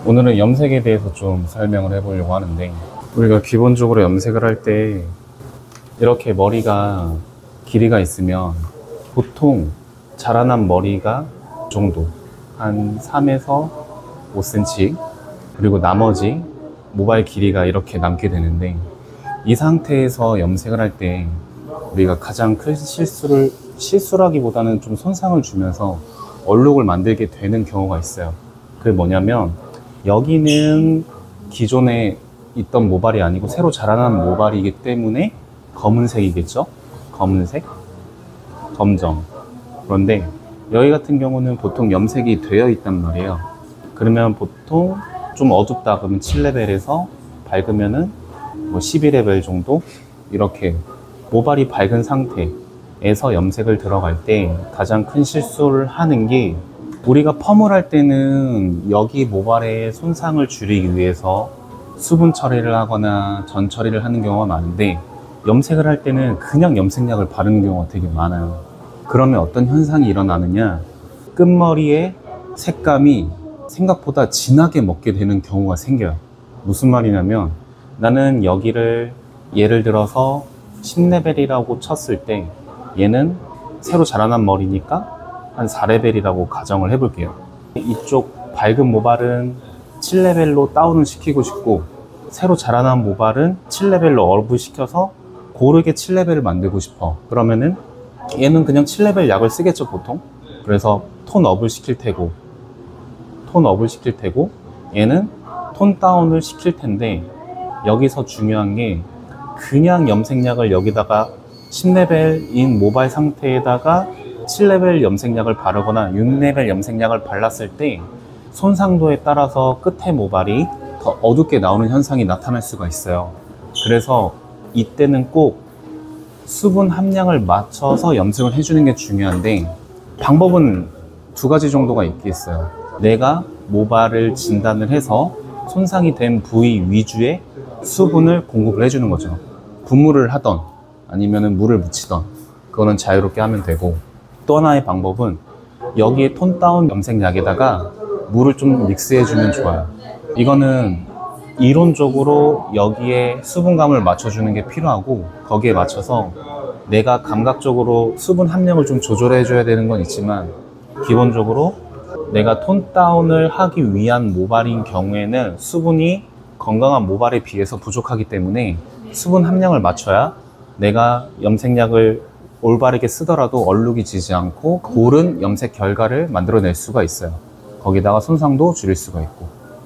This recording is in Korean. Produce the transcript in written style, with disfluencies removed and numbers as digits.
오늘은 염색에 대해서 좀 설명을 해보려고 하는데, 우리가 기본적으로 염색을 할 때 이렇게 머리가 길이가 있으면 보통 자라난 머리가 정도 한 3에서 5cm, 그리고 나머지 모발 길이가 이렇게 남게 되는데, 이 상태에서 염색을 할 때 우리가 가장 큰 실수라기보다는 좀 손상을 주면서 얼룩을 만들게 되는 경우가 있어요. 그게 뭐냐면, 여기는 기존에 있던 모발이 아니고 새로 자라난 모발이기 때문에 검은색이겠죠? 검은색? 검정. 그런데 여기 같은 경우는 보통 염색이 되어 있단 말이에요. 그러면 보통 좀 어둡다 그러면 7레벨에서 밝으면은 뭐 12레벨 정도? 이렇게 모발이 밝은 상태에서 염색을 들어갈 때 가장 큰 실수를 하는 게, 우리가 펌을 할 때는 여기 모발에 손상을 줄이기 위해서 수분 처리를 하거나 전 처리를 하는 경우가 많은데, 염색을 할 때는 그냥 염색약을 바르는 경우가 되게 많아요. 그러면 어떤 현상이 일어나느냐, 끝머리의 색감이 생각보다 진하게 먹게 되는 경우가 생겨요. 무슨 말이냐면, 나는 여기를 예를 들어서 10레벨이라고 쳤을 때 얘는 새로 자라난 머리니까 한 4레벨이라고 가정을 해볼게요. 이쪽 밝은 모발은 7레벨로 다운을 시키고 싶고, 새로 자라난 모발은 7레벨로 업을 시켜서 고르게 7레벨을 만들고 싶어. 그러면은 얘는 그냥 7레벨 약을 쓰겠죠, 보통. 그래서 톤 업을 시킬 테고 얘는 톤 다운을 시킬 텐데, 여기서 중요한 게, 그냥 염색약을 여기다가 10레벨인 모발 상태에다가 7레벨 염색약을 바르거나 6레벨 염색약을 발랐을 때 손상도에 따라서 끝에 모발이 더 어둡게 나오는 현상이 나타날 수가 있어요. 그래서 이때는 꼭 수분 함량을 맞춰서 염색을 해주는 게 중요한데, 방법은 두 가지 정도가 있겠어요. 내가 모발을 진단을 해서 손상이 된 부위 위주의 수분을 공급을 해주는 거죠. 분무를 하던 아니면 물을 묻히던, 그거는 자유롭게 하면 되고, 또 하나의 방법은 여기에 톤 다운 염색약에다가 물을 좀 믹스해주면 좋아요. 이거는 이론적으로 여기에 수분감을 맞춰주는 게 필요하고, 거기에 맞춰서 내가 감각적으로 수분 함량을 좀 조절해 줘야 되는 건 있지만, 기본적으로 내가 톤 다운을 하기 위한 모발인 경우에는 수분이 건강한 모발에 비해서 부족하기 때문에 수분 함량을 맞춰야 내가 염색약을 올바르게 쓰더라도 얼룩이 지지 않고 고른 염색 결과를 만들어낼 수가 있어요. 거기다가 손상도 줄일 수가 있고.